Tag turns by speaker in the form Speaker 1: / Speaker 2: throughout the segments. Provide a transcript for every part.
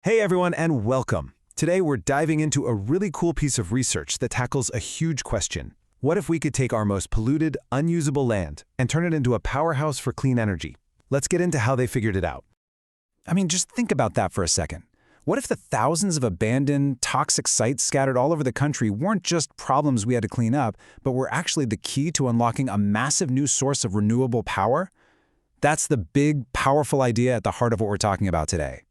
Speaker 1: Hey everyone, and welcome. Today we're diving into a really cool piece of research that tackles a huge question. What if we could take our most polluted, unusable land and turn it into a powerhouse for clean energy? Let's get into how they figured it out. Just think about that for a second. What if the thousands of abandoned, toxic sites scattered all over the country weren't just problems we had to clean up, but were actually the key to unlocking a massive new source of renewable power? That's the big, powerful idea at the heart of what we're talking about today.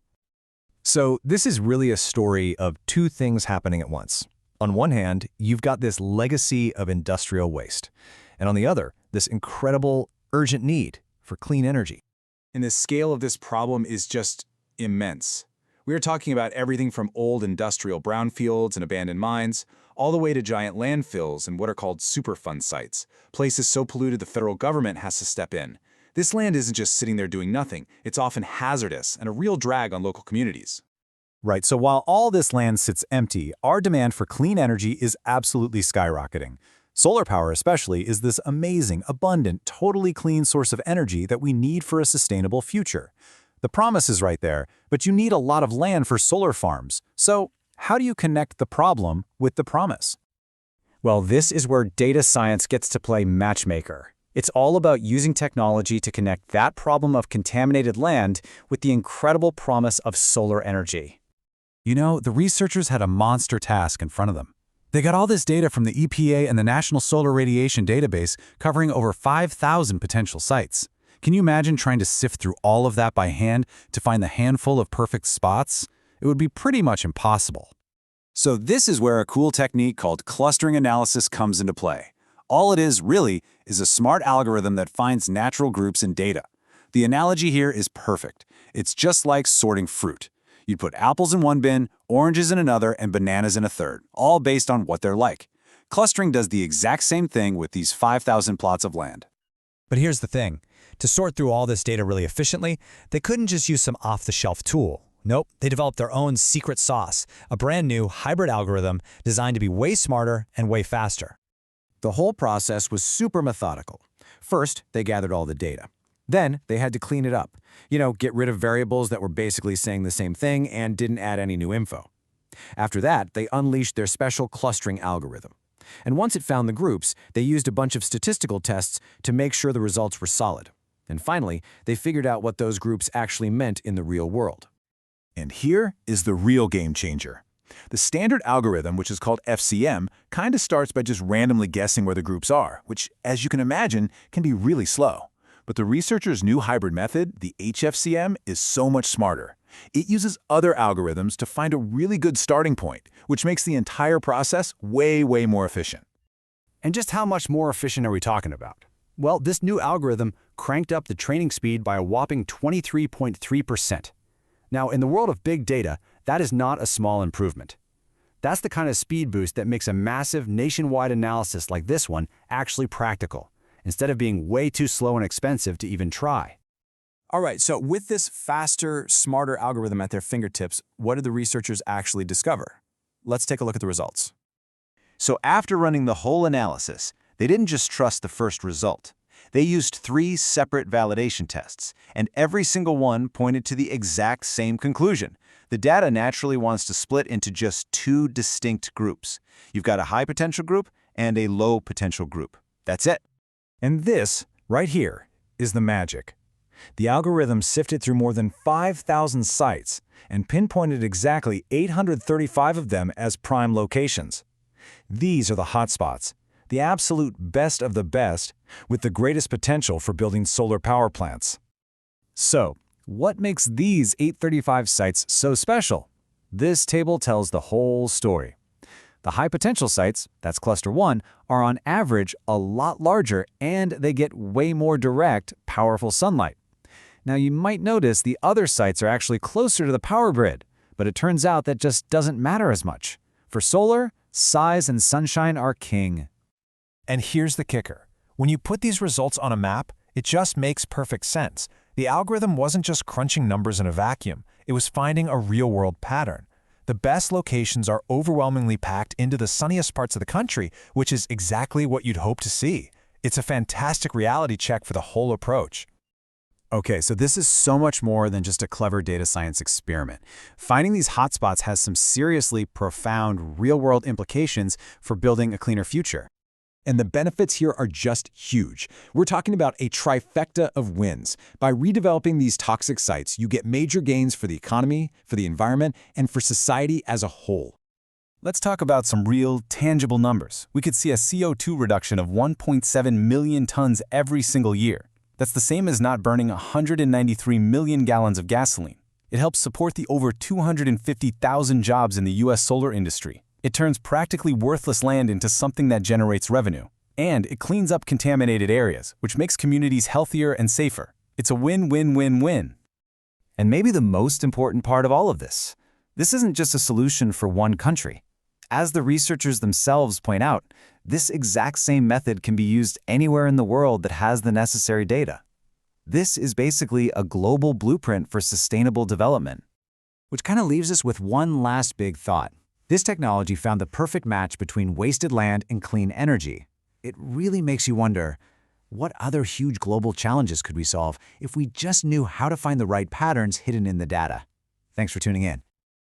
Speaker 1: So this is really a story of two things happening at once. On one hand, you've got this legacy of industrial waste, and on the other, this incredible, urgent need for clean energy. And the scale of this problem is just immense. We are talking about everything from old industrial brownfields and abandoned mines, all the way to giant landfills and what are called Superfund sites, places so polluted the federal government has to step in. This land isn't just sitting there doing nothing, it's often hazardous and a real drag on local communities. Right, so while all this land sits empty, our demand for clean energy is absolutely skyrocketing. Solar power especially is this amazing, abundant, totally clean source of energy that we need for a sustainable future. The promise is right there, but you need a lot of land for solar farms. So how do you connect the problem with the promise? Well, this is where data science gets to play matchmaker. It's all about using technology to connect that problem of contaminated land with the incredible promise of solar energy. The researchers had a monster task in front of them. They got all this data from the EPA and the National Solar Radiation Database covering over 5,000 potential sites. Can you imagine trying to sift through all of that by hand to find the handful of perfect spots? It would be pretty much impossible. So this is where a cool technique called clustering analysis comes into play. All it is, really, is a smart algorithm that finds natural groups in data. The analogy here is perfect. It's just like sorting fruit. You'd put apples in one bin, oranges in another, and bananas in a third, all based on what they're like. Clustering does the exact same thing with these 5,000 plots of land.
Speaker 2: But here's the thing. To sort through all this data really efficiently, they couldn't just use some off-the-shelf tool. Nope, they developed their own secret sauce, a brand new hybrid algorithm designed to be way smarter and way faster.
Speaker 1: The whole process was super methodical. First, they gathered all the data. Then, they had to clean it up. Get rid of variables that were basically saying the same thing and didn't add any new info. After that, they unleashed their special clustering algorithm. And once it found the groups, they used a bunch of statistical tests to make sure the results were solid. And finally, they figured out what those groups actually meant in the real world. And here is the real game changer. The standard algorithm, which is called FCM, kind of starts by just randomly guessing where the groups are, which, as you can imagine, can be really slow. But the researchers' new hybrid method, the HFCM, is so much smarter. It uses other algorithms to find a really good starting point, which makes the entire process way more efficient.
Speaker 2: And just how much more efficient are we talking about? Well, this new algorithm cranked up the training speed by a whopping 23.3%. Now, in the world of big data, that is not a small improvement. That's the kind of speed boost that makes a massive nationwide analysis like this one actually practical, instead of being way too slow and expensive to even try.
Speaker 1: All right, so with this faster, smarter algorithm at their fingertips, what did the researchers actually discover? Let's take a look at the results. So after running the whole analysis, they didn't just trust the first result. They used 3 separate validation tests, and every single one pointed to the exact same conclusion. The data naturally wants to split into just 2 distinct groups. You've got a high potential group and a low potential group. That's it. And this, right here, is the magic. The algorithm sifted through more than 5,000 sites and pinpointed exactly 835 of them as prime locations. These are the hotspots, the absolute best of the best, with the greatest potential for building solar power plants. So, what makes these 835 sites so special? This table tells the whole story. The high potential sites, that's cluster 1, are on average a lot larger and they get way more direct, powerful sunlight. Now you might notice the other sites are actually closer to the power grid, but it turns out that just doesn't matter as much. For solar, size and sunshine are king. And here's the kicker. When you put these results on a map, it just makes perfect sense. The algorithm wasn't just crunching numbers in a vacuum, it was finding a real-world pattern. The best locations are overwhelmingly packed into the sunniest parts of the country, which is exactly what you'd hope to see. It's a fantastic reality check for the whole approach.
Speaker 2: Okay, so this is so much more than just a clever data science experiment. Finding these hotspots has some seriously profound real-world implications for building a cleaner future.
Speaker 1: And the benefits here are just huge. We're talking about a trifecta of wins. By redeveloping these toxic sites, you get major gains for the economy, for the environment, and for society as a whole.
Speaker 2: Let's talk about some real, tangible numbers. We could see a CO2 reduction of 1.7 million tons every single year. That's the same as not burning 193 million gallons of gasoline. It helps support the over 250,000 jobs in the U.S. solar industry. It turns practically worthless land into something that generates revenue. And it cleans up contaminated areas, which makes communities healthier and safer. It's a win-win-win-win.
Speaker 3: And maybe the most important part of all of this isn't just a solution for one country. As the researchers themselves point out, this exact same method can be used anywhere in the world that has the necessary data. This is basically a global blueprint for sustainable development.
Speaker 4: Which kind of leaves us with one last big thought. This technology found the perfect match between wasted land and clean energy. It really makes you wonder, what other huge global challenges could we solve if we just knew how to find the right patterns hidden in the data? Thanks for tuning in.